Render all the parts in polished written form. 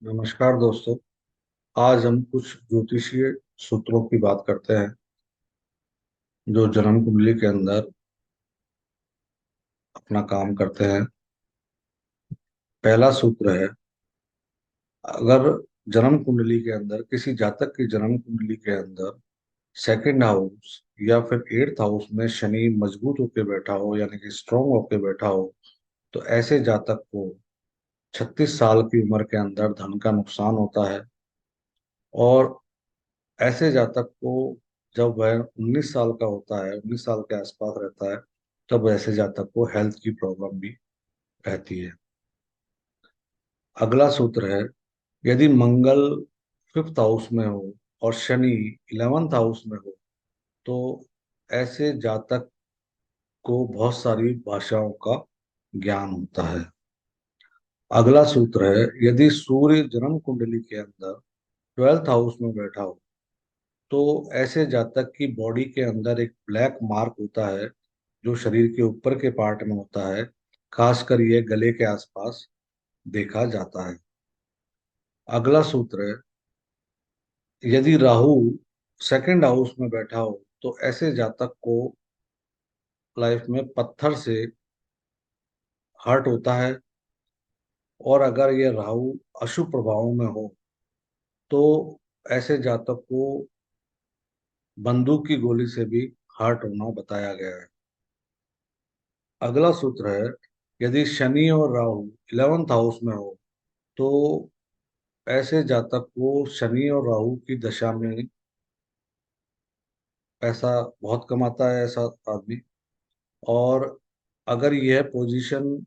नमस्कार दोस्तों। आज हम कुछ ज्योतिषीय सूत्रों की बात करते हैं जो जन्म कुंडली के अंदर अपना काम करते हैं। पहला सूत्र है, अगर जन्म कुंडली के अंदर किसी जातक की जन्म कुंडली के अंदर सेकंड हाउस या फिर एट्थ हाउस में शनि मजबूत होकर बैठा हो यानी कि स्ट्रांग होकर बैठा हो, तो ऐसे जातक को 36 साल की उम्र के अंदर धन का नुकसान होता है। और ऐसे जातक को जब वह 19 साल का होता है, 19 साल के आसपास रहता है, तब ऐसे जातक को हेल्थ की प्रॉब्लम भी रहती है। अगला सूत्र है, यदि मंगल फिफ्थ हाउस में हो और शनि 11th हाउस में हो, तो ऐसे जातक को बहुत सारी भाषाओं का ज्ञान होता है। अगला सूत्र है, यदि सूर्य जन्म कुंडली के अंदर 12th हाउस में बैठा हो, तो ऐसे जातक की बॉडी के अंदर एक ब्लैक मार्क होता है जो शरीर के ऊपर के पार्ट में होता है। खासकर ये गले के आसपास देखा जाता है। अगला सूत्र है, यदि राहु सेकंड हाउस में बैठा हो, तो ऐसे जातक को लाइफ में पत्थर से हर्ट होता है। और अगर ये राहु अशुभ प्रभाव में हो, तो ऐसे जातक को बंदूक की गोली से भी हर्ट होना बताया गया है। अगला सूत्र है, यदि शनि और राहु 11th हाउस में हो, तो ऐसे जातक को शनि और राहु की दशा में पैसा बहुत कमाता है ऐसा आदमी। और अगर यह पोजीशन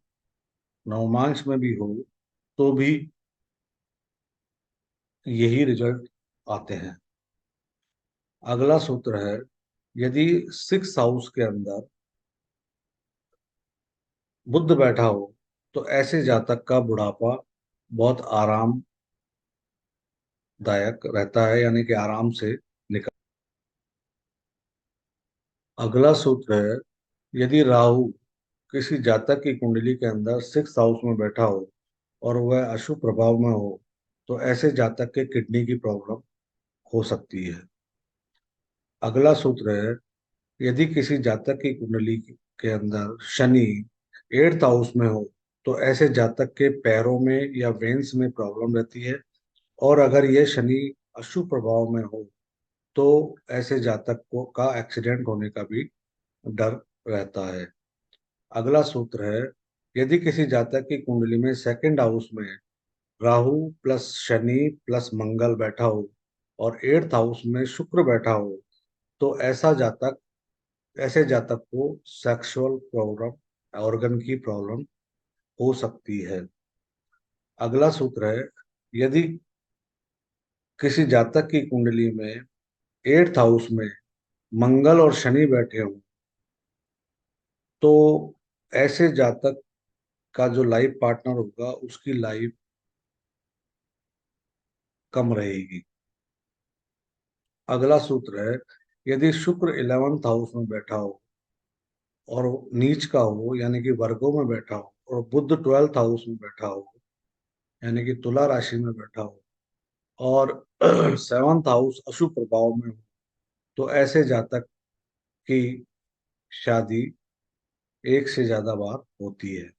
नवमांश में भी हो, तो भी यही रिजल्ट आते हैं। अगला सूत्र है, यदि सिक्स हाउस के अंदर बुध बैठा हो, तो ऐसे जातक का बुढ़ापा बहुत आरामदायक रहता है यानी कि आराम से निकल। अगला सूत्र है, यदि राहु किसी जातक की कुंडली के अंदर सिक्स हाउस में बैठा हो और वह अशुभ प्रभाव में हो, तो ऐसे जातक के किडनी की प्रॉब्लम हो सकती है। अगला सूत्र है, यदि किसी जातक की कुंडली के अंदर शनि एट्थ हाउस में हो, तो ऐसे जातक के पैरों में या वेन्स में प्रॉब्लम रहती है। और अगर यह शनि अशुभ प्रभाव में हो, तो ऐसे जातक को का एक्सीडेंट होने का भी डर रहता है। अगला सूत्र है, यदि किसी जातक की कुंडली में सेकंड हाउस में राहु प्लस शनि प्लस मंगल बैठा हो और एट्थ हाउस में शुक्र बैठा हो, तो ऐसे जातक को सेक्सुअल प्रॉब्लम, ऑर्गन की प्रॉब्लम हो सकती है। अगला सूत्र है, यदि किसी जातक की कुंडली में एट्थ हाउस में मंगल और शनि बैठे हों, तो ऐसे जातक का जो लाइफ पार्टनर होगा उसकी लाइफ कम रहेगी। अगला सूत्र है, यदि शुक्र 11th हाउस में बैठा हो और नीच का हो यानी कि वर्गों में बैठा हो, और बुध 12th हाउस में बैठा हो यानी कि तुला राशि में बैठा हो, और 7th हाउस अशुभ प्रभाव में हो, तो ऐसे जातक की शादी एक से ज्यादा बार होती है।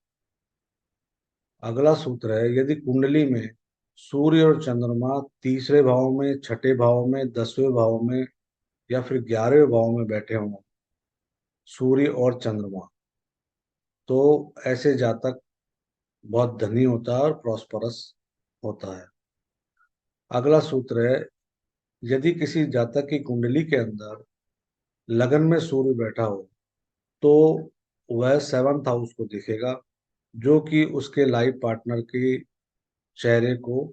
अगला सूत्र है, यदि कुंडली में सूर्य और चंद्रमा तीसरे भाव में, छठे भाव में, 10वें भाव में या फिर 11वें भाव में बैठे हों, सूर्य और चंद्रमा, तो ऐसे जातक बहुत धनी होता है और प्रॉस्परस होता है। अगला सूत्र है, यदि किसी जातक की कुंडली के अंदर लगन में सूर्य बैठा हो, तो वह 7th हाउस को दिखेगा, जो कि उसके लाइफ पार्टनर के चेहरे को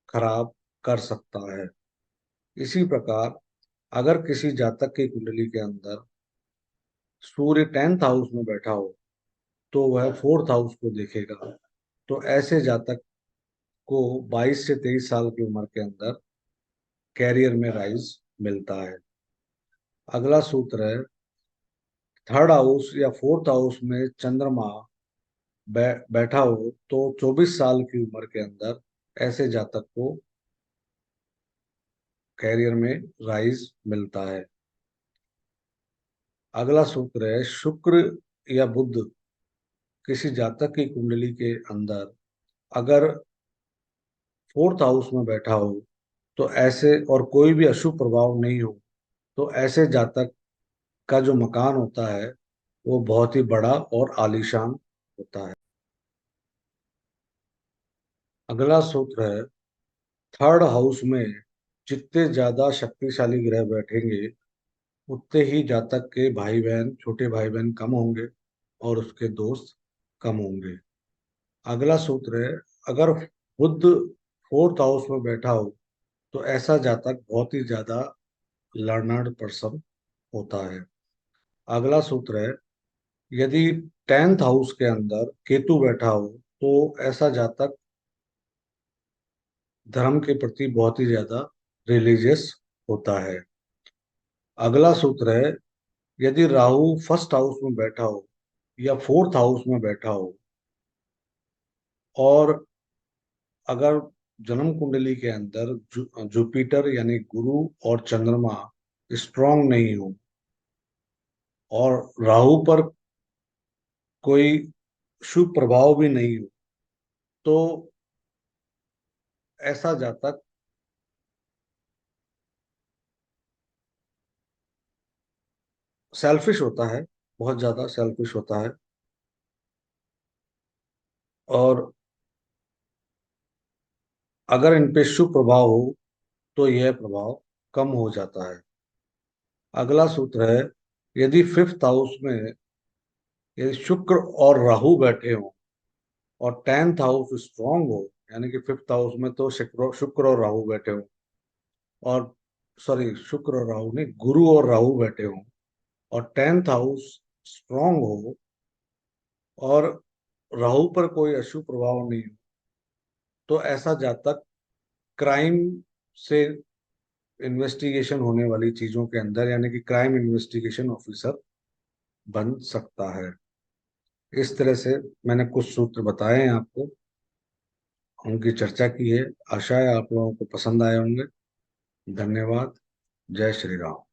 खराब कर सकता है। इसी प्रकार अगर किसी जातक की कुंडली के अंदर सूर्य 10th हाउस में बैठा हो, तो वह 4th हाउस को देखेगा। तो ऐसे जातक को 22 से 23 साल की उम्र के अंदर कैरियर में राइज मिलता है। अगला सूत्र है, थर्ड हाउस या 4th हाउस में चंद्रमा बैठा हो, तो 24 साल की उम्र के अंदर ऐसे जातक को कैरियर में राइज मिलता है। अगला सूत्र है, शुक्र या बुध किसी जातक की कुंडली के अंदर अगर फोर्थ हाउस में बैठा हो, तो ऐसे, और कोई भी अशुभ प्रभाव नहीं हो, तो ऐसे जातक का जो मकान होता है वो बहुत ही बड़ा और आलीशान होता है। अगला सूत्र है, थर्ड हाउस में जितने ज्यादा शक्तिशाली ग्रह बैठेंगे, उतने ही जातक के भाई बहन, छोटे भाई बहन कम होंगे और उसके दोस्त कम होंगे। अगला सूत्र है, अगर बुध फोर्थ हाउस में बैठा हो, तो ऐसा जातक बहुत ही ज्यादा लर्नर्ड पर्सन होता है। अगला सूत्र है, यदि टेंथ हाउस के अंदर केतु बैठा हो, तो ऐसा जातक धर्म के प्रति बहुत ही ज्यादा रिलीजियस होता है। अगला सूत्र है, यदि राहु फर्स्ट हाउस में बैठा हो या फोर्थ हाउस में बैठा हो, और अगर जन्म कुंडली के अंदर जुपिटर यानी गुरु और चंद्रमा स्ट्रांग नहीं हो, और राहु पर कोई शुभ प्रभाव भी नहीं हो, तो ऐसा जातक सेल्फिश होता है, बहुत ज्यादा सेल्फिश होता है, और अगर इन पे शुभ प्रभाव हो तो यह प्रभाव कम हो जाता है। अगला सूत्र है, यदि फिफ्थ हाउस में यदि शुक्र और राहु बैठे हो और टेंथ हाउस स्ट्रांग हो, यानी कि फिफ्थ हाउस में तो शुक्र और राहु बैठे हो, और सॉरी, शुक्र और राहु नहीं, गुरु और राहु बैठे हो, और टेंथ हाउस स्ट्रांग हो, और राहु पर कोई अशुभ प्रभाव नहीं हो, तो ऐसा जातक क्राइम से इन्वेस्टिगेशन होने वाली चीजों के अंदर, यानी कि क्राइम इन्वेस्टिगेशन ऑफिसर बन सकता है। इस तरह से मैंने कुछ सूत्र बताए हैं आपको, उनकी चर्चा की है। आशा है आप लोगों को पसंद आए होंगे। धन्यवाद। जय श्री राम।